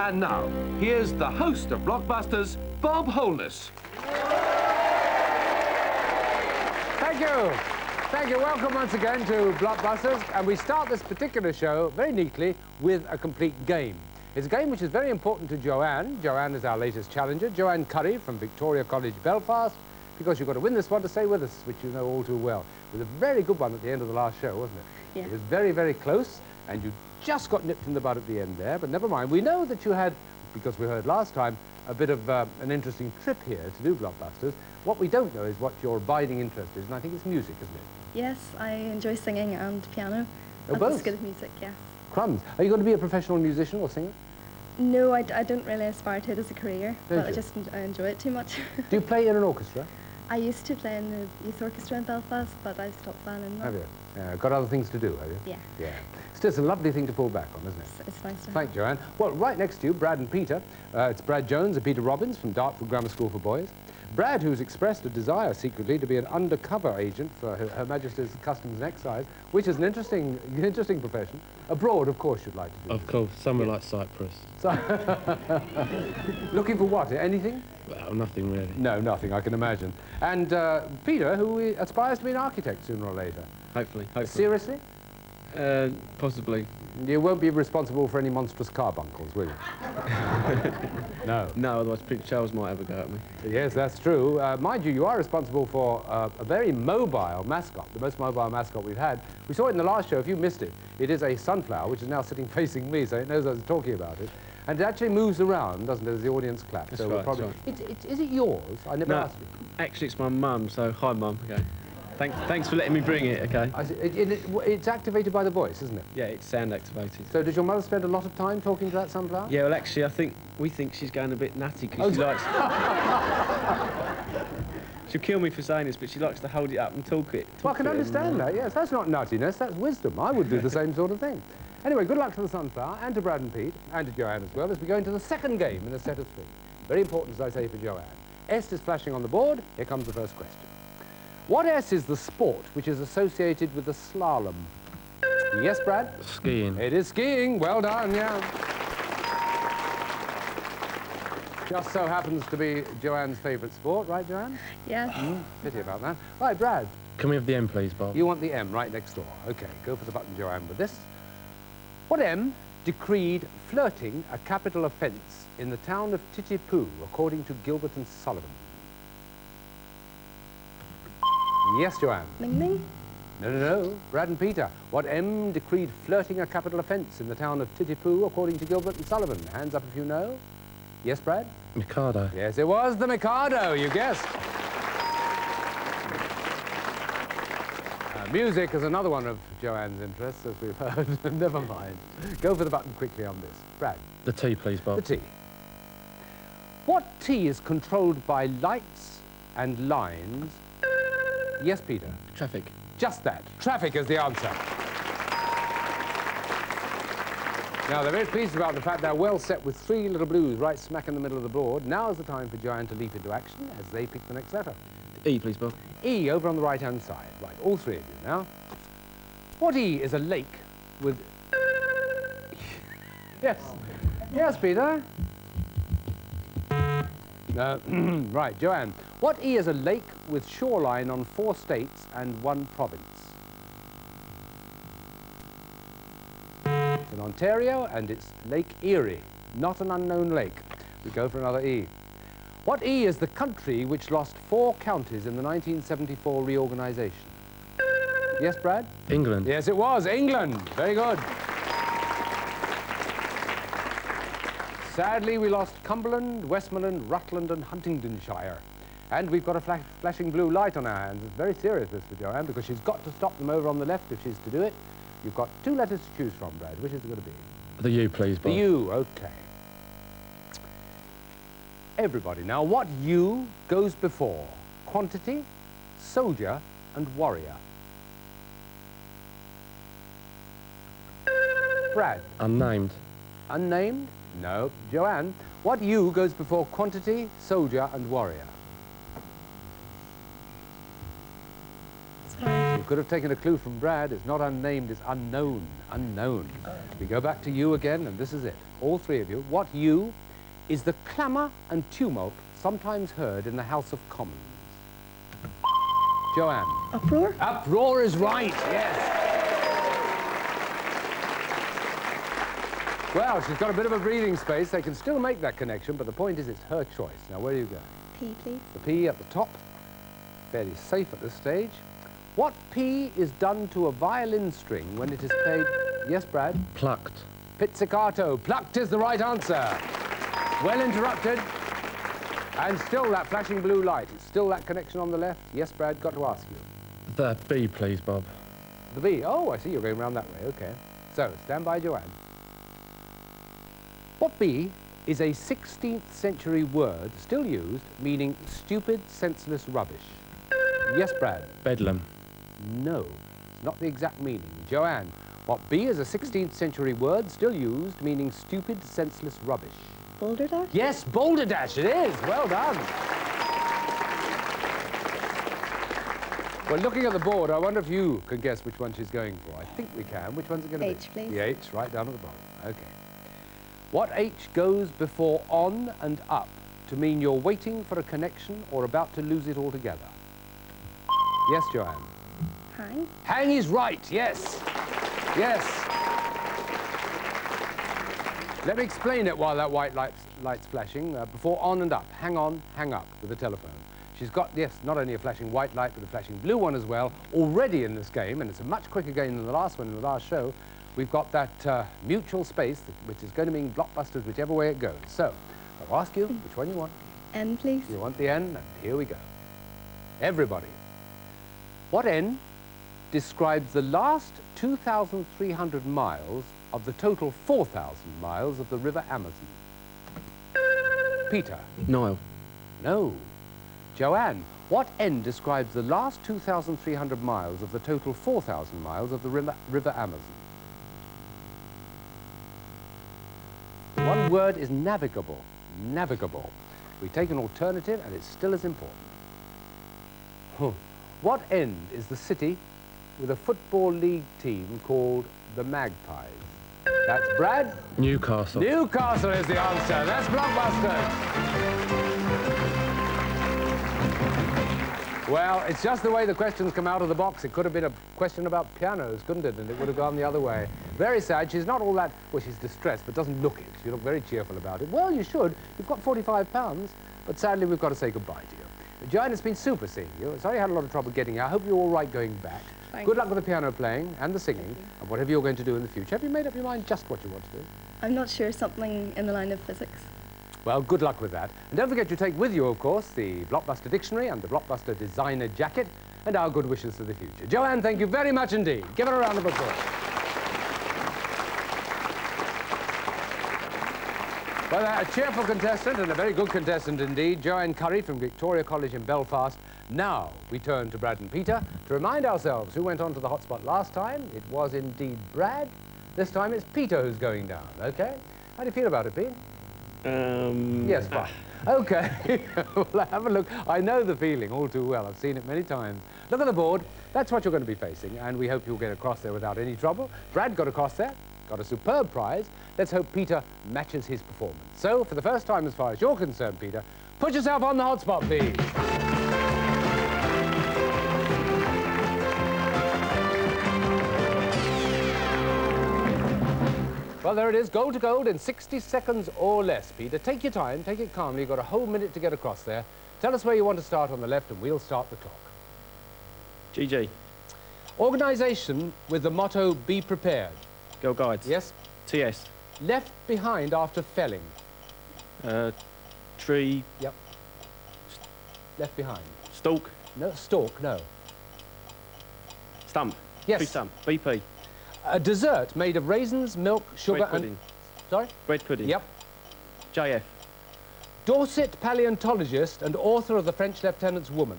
And now, here's the host of Blockbusters, Bob Holness. Thank you. Thank you. Welcome once again to Blockbusters. And we start this particular show very neatly with a complete game. It's a game which is very important to Joanne. Joanne is our latest challenger, Joanne Curry from Victoria College, Belfast, because you've got to win this one to stay with us, which you know all too well. It was a very good one at the end of the last show, wasn't it? Yeah. It was very, very close, and you just got nipped in the bud at the end there, but never mind. We know that you had, because we heard last time, a bit of an interesting trip here to do Blockbusters. What we don't know is what your abiding interest is, and I think it's music, isn't it? Yes, I enjoy singing and piano. Oh, I'm both? just good at music, yes. Crumbs. Are you going to be a professional musician or singer? No, I don't really aspire to it as a career, Don't but you? I enjoy it too much. Do you play in an orchestra? I used to play in the youth orchestra in Belfast, but I've stopped playing in that. Have you? Yeah, got other things to do, have you? Yeah. Yeah. Still, it's a lovely thing to fall back on, isn't it? It's nice to have. Thank you, Joanne. Well, right next to you, Brad and Peter. It's Brad Jones and Peter Robbins from Dartford Grammar School for Boys. Brad, who's expressed a desire secretly to be an undercover agent for Her Majesty's Customs and Excise, which is an interesting profession. Abroad, of course, you'd like to do. Of course, somewhere like Cyprus. So looking for what? Anything? Well, nothing really. No, nothing, I can imagine. And Peter, who aspires to be an architect sooner or later. Hopefully. Seriously? Possibly. You won't be responsible for any monstrous carbuncles, will you? No. No, otherwise Prince Charles might have a go at me. Yes, that's true. Mind you, you are responsible for a very mobile mascot, the most mobile mascot we've had. We saw it in the last show. If you missed it, it is a sunflower, which is now sitting facing me, so it knows I was talking about it. And it actually moves around, doesn't it, as the audience claps. That's so right, we'll probably... that's right. Is it yours? I never No, asked you. actually it's my mum, so hi mum, okay. Thanks for letting me bring it, okay. It's activated by the voice, isn't it? Yeah, it's sound activated. So does your mother spend a lot of time talking to that sunflower? Yeah, well actually we think she's going a bit nutty because she likes... She'll kill me for saying this, but she likes to hold it up and talk it. Well, I can understand that, yes. That's not nuttiness, that's wisdom. I would do the same sort of thing. Anyway, good luck to the sunflower, and to Brad and Pete, and to Joanne as well, as we go into the second game in a set of three. Very important, as I say, for Joanne. S is flashing on the board. Here comes the first question. What S is the sport which is associated with the slalom? Yes, Brad? Skiing. It is skiing. Well done, yeah. Just so happens to be Joanne's favourite sport, right, Joanne? Yes. Pity about that. Right, Brad. Can we have the M, please, Bob? You want the M right next door. OK, go for the button, Joanne, with this. What M decreed flirting a capital offence in the town of Titipu, according to Gilbert and Sullivan? Yes, Joanne. Ming Ming? No. Brad and Peter. What M decreed flirting a capital offence in the town of Titipu, according to Gilbert and Sullivan? Hands up if you know. Yes, Brad? Mikado. Yes, it was the Mikado, you guessed. Music is another one of Joanne's interests, as we've heard. Never mind. Go for the button quickly on this. Brad. The T, please, Bob. The T. What T is controlled by lights and lines? Yes, Peter. Traffic. Just that. Traffic is the answer. Now, they're very pleased about the fact they're well set with three little blues right smack in the middle of the board. Now is the time for Joanne to leap into action as they pick the next letter. E, please, Bob. E, over on the right-hand side. Right, all three of you now. What E is a lake with... Yes. Yes, Peter. Right, Joanne. What E is a lake with shoreline on 4 states and 1 province? It's in Ontario, and it's Lake Erie, not an unknown lake. We go for another E. What E is the country which lost 4 counties in the 1974 reorganisation? Yes, Brad? England. Yes, it was. England. Very good. Sadly, we lost Cumberland, Westmoreland, Rutland and Huntingdonshire. And we've got a flashing blue light on our hands. It's very serious, this, for Joanne, because she's got to stop them over on the left if she's to do it. You've got 2 letters to choose from, Brad. Which is it going to be? The U, please, Bob. The U, OK. Everybody, now, what U goes before quantity, soldier and warrior? Brad? Unnamed. Unnamed? No. Joanne, what U goes before quantity, soldier and warrior? Sorry. You could have taken a clue from Brad. It's not unnamed, it's unknown. Unknown. We go back to you again, and this is it. All three of you. What U is the clamour and tumult sometimes heard in the House of Commons? Joanne. Uproar? Uproar is right, yes. Well, she's got a bit of a breathing space. They can still make that connection, but the point is it's her choice. Now, where do you go? P, please. The P at the top. Fairly safe at this stage. What P is done to a violin string when it is played? Yes, Brad? Plucked. Pizzicato. Plucked is the right answer. Well interrupted. And still that flashing blue light. It's still that connection on the left. Yes, Brad, got to ask you. The B, please, Bob. The B. Oh, I see you're going round that way. Okay. So, stand by, Joanne. What B is a 16th century word still used meaning stupid, senseless rubbish? Yes, Brad? Bedlam. No, it's not the exact meaning. Joanne, what B is a 16th century word still used meaning stupid, senseless rubbish? Boulder dash? Yes, boulder dash it is. Well done. Well, looking at the board, I wonder if you can guess which one she's going for. I think we can. Which one's it going to be? H, please. The H, right down at the bottom. Okay. What H goes before on and up to mean you're waiting for a connection or about to lose it altogether? Yes, Joanne? Hang? Hang is right, yes. Yes. Let me explain it while that white light's flashing. Before on and up. Hang on, hang up with the telephone. She's got, yes, not only a flashing white light, but a flashing blue one as well, already in this game, and it's a much quicker game than the last one in the last show. We've got that mutual space, which is going to mean blockbusters whichever way it goes. So, I'll ask you which one you want. N, please. You want the N, and here we go. Everybody. What N describes the last 2,300 miles of the total 4,000 miles of the River Amazon? Peter. Nile. No. Joanne, what N describes the last 2,300 miles of the total 4,000 miles of the River Amazon? One word is navigable. Navigable. We take an alternative and it's still as important. What end is the city with a football league team called the Magpies? That's Brad. Newcastle. Newcastle is the answer. That's Blockbuster. Well, it's just the way the questions come out of the box. It could have been a question about pianos, couldn't it? And it would have gone the other way. Very sad. She's not all that... Well, she's distressed, but doesn't look it. You look very cheerful about it. Well, you should. You've got £45, but sadly, we've got to say goodbye to you. Joanne, it's been super seeing you. Sorry you had a lot of trouble getting here. I hope you're all right going back. Good luck with the piano playing and the singing and whatever you're going to do in the future. Have you made up your mind just what you want to do? I'm not sure. Something in the line of physics. Well, good luck with that. And don't forget to take with you, of course, the Blockbuster Dictionary and the Blockbuster Designer Jacket and our good wishes for the future. Joanne, thank you very much indeed. Give her a round of applause. Well, a cheerful contestant and a very good contestant indeed, Joanne Curry from Victoria College in Belfast. Now we turn to Brad and Peter to remind ourselves who went on to the hotspot last time. It was indeed Brad. This time it's Peter who's going down, okay? How do you feel about it, Pete? Yes, fine. Okay, well, have a look. I know the feeling all too well. I've seen it many times. Look at the board. That's what you're going to be facing, and we hope you'll get across there without any trouble. Brad got across there, got a superb prize. Let's hope Peter matches his performance. So, for the first time as far as you're concerned, Peter, put yourself on the hotspot, please. Well, there it is, gold to gold in 60 seconds or less, Peter. Take your time, take it calmly. You've got a whole minute to get across there. Tell us where you want to start on the left, and we'll start the clock. GG. Organisation with the motto, be prepared. Girl Guides. Yes? TS. Left behind after felling. Tree. Yep. Left behind. Stalk. No, stalk, no. Stump. Yes. Tree stump. BP. A dessert made of raisins, milk, sugar, Bread pudding. Sorry? Bread pudding. Yep. JF. Dorset paleontologist and author of The French Lieutenant's Woman.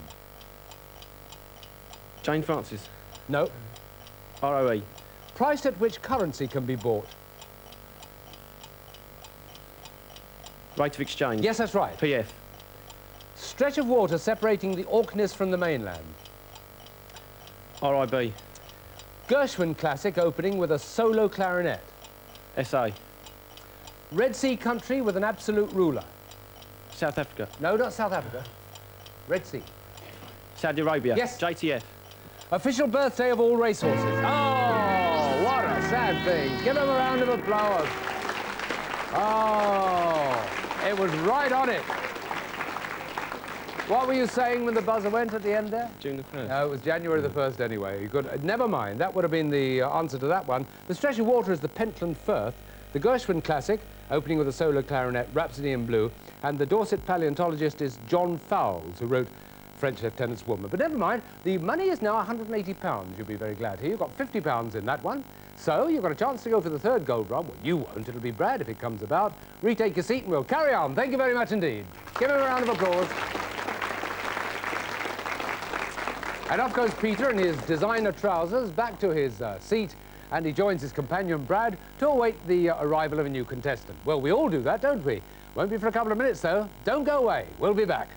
Jane Francis. No. ROE. Price at which currency can be bought. Rate of exchange. Yes, that's right. PF. Stretch of water separating the Orkneys from the mainland. RIB. Gershwin classic opening with a solo clarinet. SA. Red Sea country with an absolute ruler. South Africa. No, not South Africa. Red Sea. Saudi Arabia. Yes. JTF. Official birthday of all racehorses. Oh, what a sad thing. Give them a round of applause. Oh, it was right on it. What were you saying when the buzzer went at the end there? June the 1st. No, it was January the 1st anyway. You could, never mind, that would have been the answer to that one. The stretch of water is the Pentland Firth, the Gershwin Classic, opening with a solo clarinet, Rhapsody in Blue, and the Dorset paleontologist is John Fowles, who wrote French Lieutenant's Woman. But never mind, the money is now £180. You'll be very glad here. You've got £50 in that one. So you've got a chance to go for the third gold run. Well, you won't. It'll be Brad if it comes about. Retake your seat and we'll carry on. Thank you very much indeed. Give him a round of applause. And off goes Peter in his designer trousers back to his seat, and he joins his companion Brad to await the arrival of a new contestant. Well, we all do that, don't we? Won't be for a couple of minutes, though. Don't go away. We'll be back.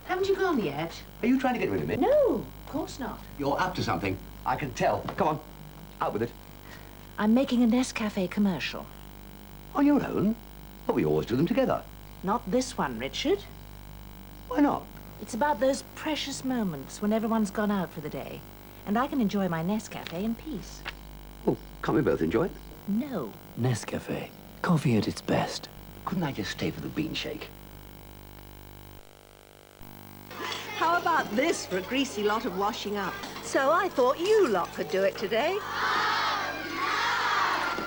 Haven't you gone yet? Are you trying to get rid of me? No, of course not. You're up to something. I can tell. Come on, out with it. I'm making a Nescafe commercial. On your own? But we always do them together. Not this one, Richard. Why not? It's about those precious moments when everyone's gone out for the day, and I can enjoy my Nescafe in peace. Well, can't we both enjoy it? No. Nescafe. Coffee at its best. Couldn't I just stay for the bean shake? How about this for a greasy lot of washing up? So I thought you lot could do it today.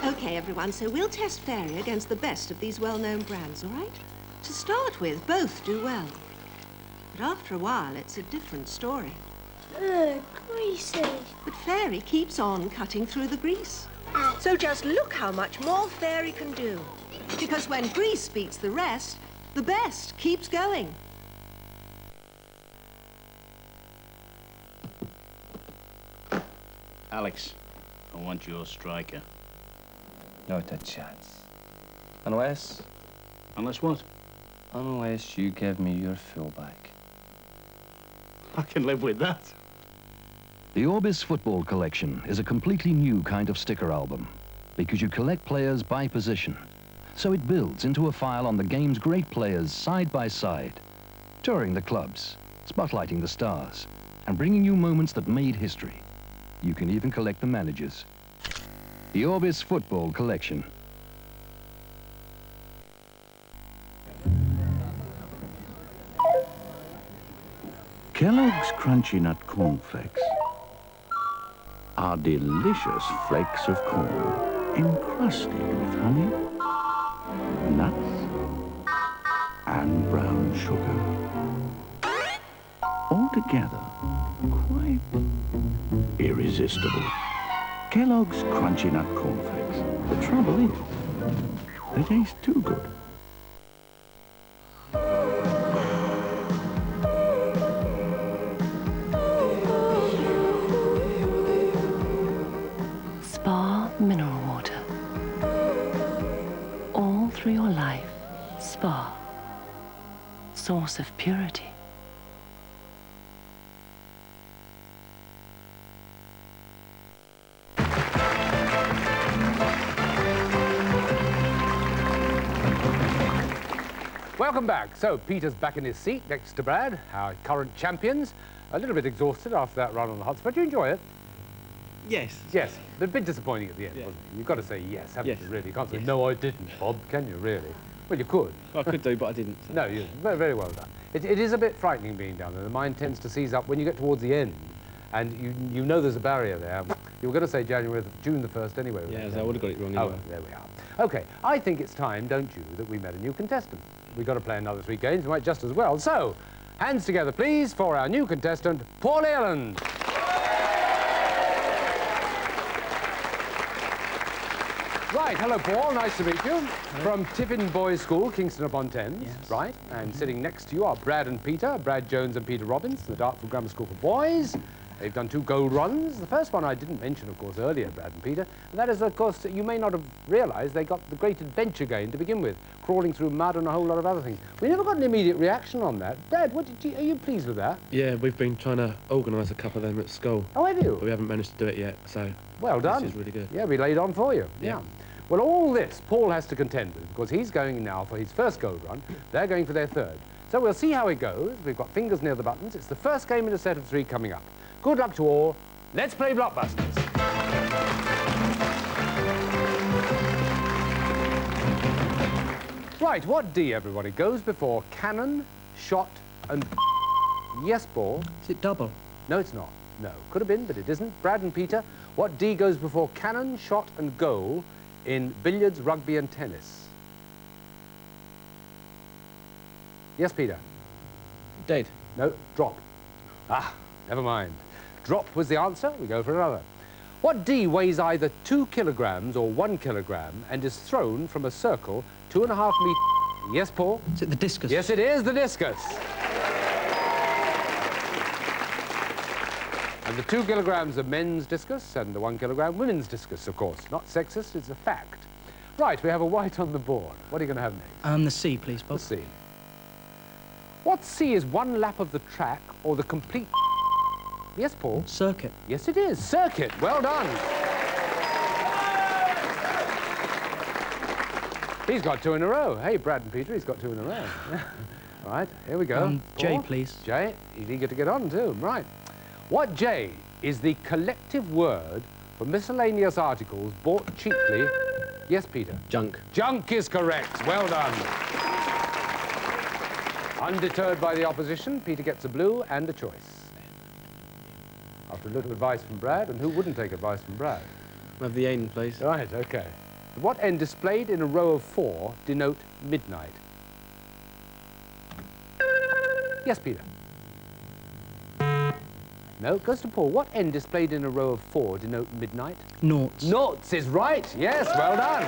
Okay, everyone, so we'll test Fairy against the best of these well-known brands, all right? To start with, both do well. But after a while, it's a different story. Ugh, greasy. But Fairy keeps on cutting through the grease. So just look how much more Fairy can do. Because when grease beats the rest, the best keeps going. Alex, I want your striker. Not a chance. Unless Unless what? you give me your fullback. I can live with that. The Orbis Football Collection is a completely new kind of sticker album because you collect players by position. So it builds into a file on the game's great players side by side, touring the clubs, spotlighting the stars, and bringing you moments that made history. You can even collect the managers. The Orbis Football Collection. Kellogg's Crunchy Nut Cornflakes are delicious flakes of corn encrusted with honey, nuts, and brown sugar. Altogether, quite irresistible. Kellogg's Crunchy Nut Cornflakes. The trouble is, they taste too good. Spa mineral water. All through your life, Spa. Source of purity. Welcome back. So, Peter's back in his seat next to Brad, our current champions. A little bit exhausted after that run on the hotspot. Did you enjoy it? Yes. Yes, but a bit disappointing at the end, Yeah. wasn't it? You've got to say yes, haven't Yes. you, really? You can't say, Yes. no, I didn't, Bob, can you, really? Well, you could. I could do, but I didn't. So. No, you very, very well done. It is a bit frightening being down there. The mind tends to seize up when you get towards the end, and you know there's a barrier there. You were going to say June the 1st anyway. Yeah, so I would have got it wrong Oh, anyway. there we are. OK, I think it's time, don't you, that we met a new contestant. We've got to play another 3 games, we might just as well. So, hands together, please, for our new contestant, Paul Ireland. Right, hello, Paul. Nice to meet you. From Tiffin Boys School, Kingston upon Thames. Yes. Right, and sitting next to you are Brad and Peter, Brad Jones and Peter Robbins, the Dartford Grammar School for Boys. They've done 2 gold runs. The first one I didn't mention, of course, earlier, Brad and Peter, and that is, of course, you may not have realised they got the great adventure game to begin with, crawling through mud and a whole lot of other things. We never got an immediate reaction on that. Dad, are you pleased with that? Yeah, we've been trying to organise a couple of them at school. Oh, have you? But we haven't managed to do it yet, so... Well done. This is really good. Yeah, we laid on for you. Yeah. Well, all this Paul has to contend with, because he's going now for his first gold run. They're going for their third. So we'll see how it goes. We've got fingers near the buttons. It's the first game in a set of 3 coming up. Good luck to all. Let's play Blockbusters. Right, what D, everybody, goes before cannon, shot, and... Yes, Paul? Is it double? No, it's not. No. Could have been, but it isn't. Brad and Peter, what D goes before cannon, shot, and goal in billiards, rugby, and tennis? Yes, Peter? Dead. No, drop. Ah, never mind. Drop was the answer. We go for another. What D weighs either 2 kilograms or 1 kilogram and is thrown from a circle 2.5 meters? Yes, Paul? Is it the discus? Yes, it is the discus. And the 2 kilograms of men's discus and the 1 kilogram women's discus, of course. Not sexist, it's a fact. Right, we have a white on the board. What are you going to have next? The C, please, Bob. The C. What C is 1 lap of the track or the complete... Yes, Paul? Circuit. Yes, it is. Circuit. Well done. He's got 2 in a row. Hey, Brad and Peter, he's got 2 in a row. All right, here we go. J, please. J. He's eager to get on, too. Right. What J is the collective word for miscellaneous articles bought cheaply? Yes, Peter? Junk. Junk is correct. Well done. Undeterred by the opposition, Peter gets a blue and a choice. After a little advice from Brad, and who wouldn't take advice from Brad? We'll have the N, please. Right, OK. What N displayed in a row of 4 denote midnight? Yes, Peter? No, it goes to Paul. What N displayed in a row of 4 denote midnight? Noughts. Noughts is right. Yes, well done.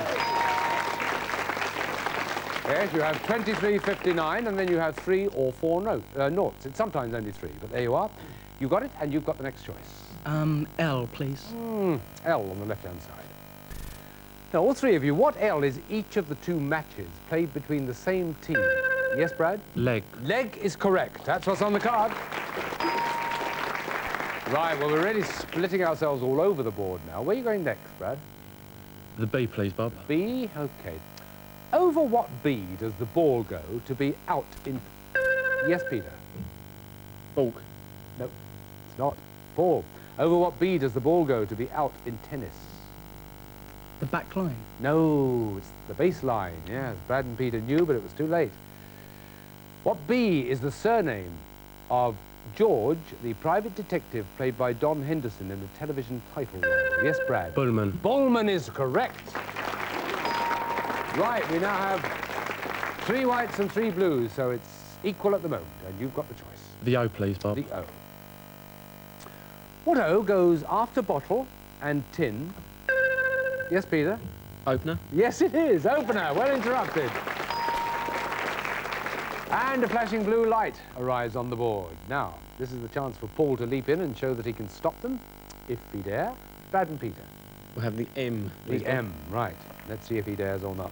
Yes, you have 23.59, and then you have 3 or 4 noughts. It's sometimes only 3, but there you are. You got it, and you've got the next choice. L, please. L on the left-hand side. Now, all 3 of you, what L is each of the 2 matches played between the same team? Yes, Brad? Leg. Leg is correct. That's what's on the card. Right, well, we're really splitting ourselves all over the board now. Where are you going next, Brad? The B, please, Bob. B? OK. Over what B does the ball go to be out in... Yes, Peter? Balk. No, it's not. Paul, over what B does the ball go to be out in tennis? The back line. No, it's the baseline. Yes, Brad and Peter knew, but it was too late. What B is the surname of George, the private detective played by Don Henderson in the television title role? Yes, Brad? Bullman. Bullman is correct. Right, we now have 3 whites and 3 blues, so it's equal at the moment, and you've got the choice. The O, please, Bob. The O. What O goes after bottle and tin? Yes, Peter? Opener. Yes, it is. Opener. Well interrupted. And a flashing blue light arrives on the board. Now, this is the chance for Paul to leap in and show that he can stop them, if he dare. Brad and Peter. We'll have the M, please, The Bob. M, right. Let's see if he dares or not.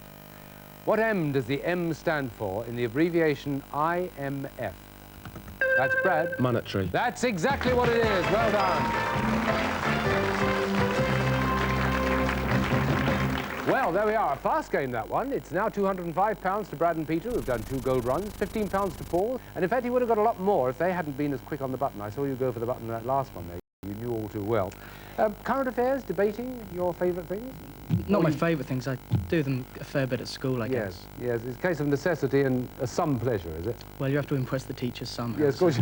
What M does the M stand for in the abbreviation IMF? That's Brad. Monetary. That's exactly what it is. Well done. Well, there we are. A fast game, that one. It's now £205 to Brad and Peter, who've done 2 gold runs, £15 to Paul. And in fact, he would have got a lot more if they hadn't been as quick on the button. I saw you go for the button in that last one there. You knew all too well. Current affairs, debating, your favourite things? Not my favourite things. I do them a fair bit at school, I guess. Yes, it's a case of necessity and some pleasure, is it? Well, you have to impress the teachers somehow. Yes, of course.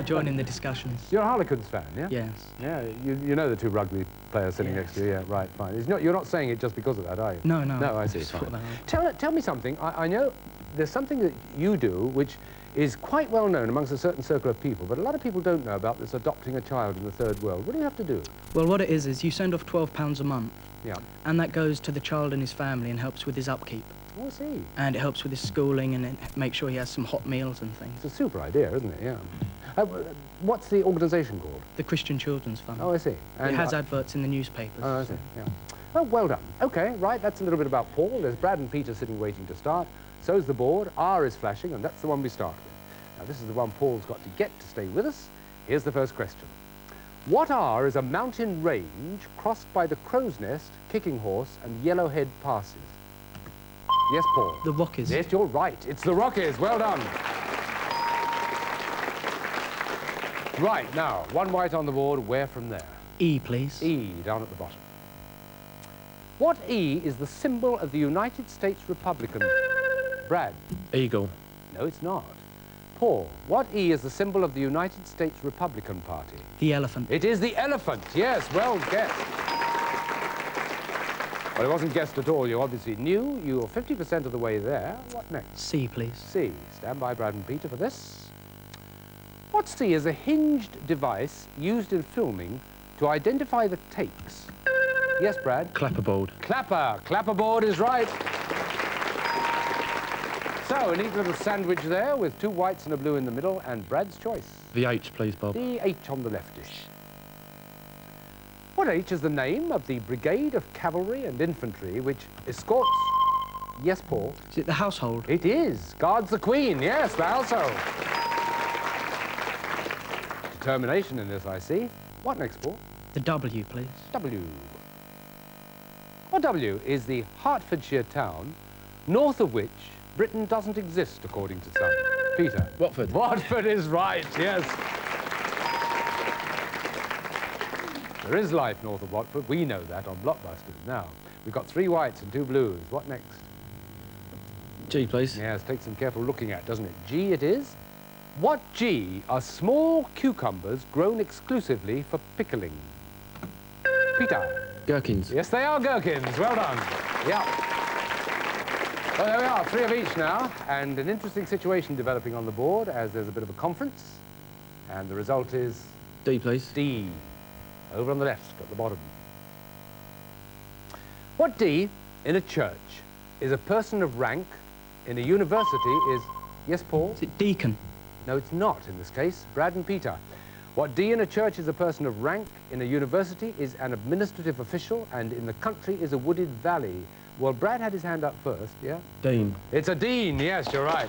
Join in the discussions. You're a Harlequins fan, yeah? Yes. Yeah, you know the 2 rugby players sitting next to you, yeah, right, fine. You're not saying it just because of that, are you? No, no. No, I see, fine. Tell me something. I know there's something that you do which is quite well known amongst a certain circle of people, but a lot of people don't know about this adopting a child in the third world. What do you have to do? Well, what it is you send off £12 a month. Yeah. And that goes to the child and his family and helps with his upkeep. Oh, I see. And it helps with his schooling, and it makes sure he has some hot meals and things. It's a super idea, isn't it? Yeah. What's the organisation called? The Christian Children's Fund. Oh, I see. And it has adverts in the newspapers. Oh, I see, yeah. Oh, well done. OK, right, that's a little bit about Paul. There's Brad and Peter sitting waiting to start. So's the board. R is flashing, and that's the one we start with. Now, this is the one Paul's got to get to stay with us. Here's the first question. What R is a mountain range crossed by the Crow's Nest, Kicking Horse, and Yellowhead passes? Yes, Paul? The Rockies. Yes, you're right. It's the Rockies. Well done. Right, now, one white on the board. Where from there? E, please. E, down at the bottom. What E is the symbol of the United States Republican? Brad? Eagle. No, it's not. Paul, what E is the symbol of the United States Republican Party? The elephant. It is the elephant, yes, well guessed. Well, it wasn't guessed at all. You obviously knew. You were 50% of the way there. What next? C, please. C. Stand by, Brad and Peter, for this. What C is a hinged device used in filming to identify the takes? Yes, Brad? Clapperboard. Clapper. Clapperboard is right. So, a neat little sandwich there with 2 whites and a blue in the middle, and Brad's choice. The H, please, Bob. The H on the leftish. What H is the name of the brigade of cavalry and infantry which escorts... Yes, Paul? Is it the household? It is. Guards the Queen, yes, the household. Determination in this, I see. What next, Paul? The W, please. W. What W is the Hertfordshire town, north of which Britain doesn't exist, according to some? Peter? Watford. Watford is right, yes. There is life north of Watford. We know that on Blockbuster. Now, we've got 3 whites and 2 blues. What next? G, please. Yes, takes some careful looking at, doesn't it? G it is. What G are small cucumbers grown exclusively for pickling? Peter? Gherkins. Yes, they are gherkins. Well done. Yeah. Well, there we are, 3 of each now, and an interesting situation developing on the board as there's a bit of a conference, and the result is... D, please. D. Over on the left, at the bottom. What D in a church is a person of rank, in a university is... Yes, Paul? Is it deacon? No, it's not in this case. Brad and Peter. What D in a church is a person of rank, in a university is an administrative official, and in the country is a wooded valley. Well, Brad had his hand up first, yeah? Dean. It's a dean, yes, you're right.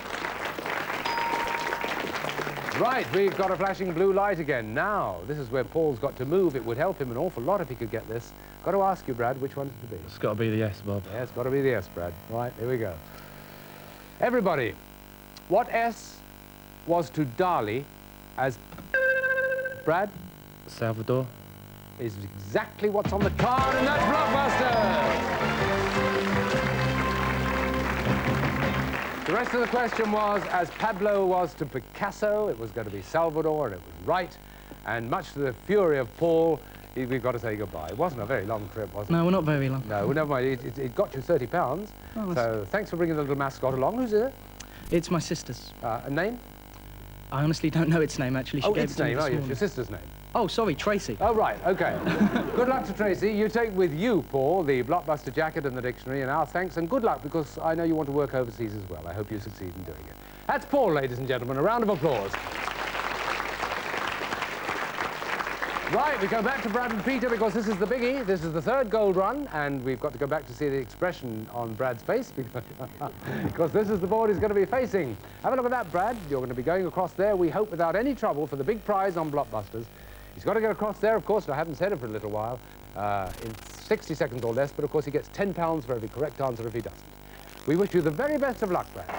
Right, we've got a flashing blue light again. Now, this is where Paul's got to move. It would help him an awful lot if he could get this. Got to ask you, Brad, which one's to be? It's got to be the S, Bob. Yeah, it's got to be the S, Brad. Right, here we go. Everybody, what S was to Dali as... Brad? Salvador. Is exactly what's on the card, and that's Blockbuster! The rest of the question was, as Pablo was to Picasso, it was going to be Salvador, and it was right. And much to the fury of Paul, we've got to say goodbye. It wasn't a very long trip, was it? No, we're not very long. No, well, never mind. It got you £30. Oh, so thanks for bringing the little mascot along. Who's it? It's my sister's. A name? I honestly don't know its name, actually. She gave its it to me name. this Oh, yes, morning. your sister's name. Oh, sorry, Tracy. Oh, right, OK. Good luck to Tracy. You take with you, Paul, the Blockbuster jacket and the dictionary, and our thanks, and good luck, because I know you want to work overseas as well. I hope you succeed in doing it. That's Paul, ladies and gentlemen. A round of applause. Right, we go back to Brad and Peter, because this is the biggie. This is the 3rd gold run, and we've got to go back to see the expression on Brad's face, because this is the board he's going to be facing. Have a look at that, Brad. You're going to be going across there, we hope, without any trouble for the big prize on Blockbusters. He's got to get across there, of course, and I haven't said it for a little while, in 60 seconds or less, but of course he gets £10 for every correct answer if he doesn't. We wish you the very best of luck, Brad.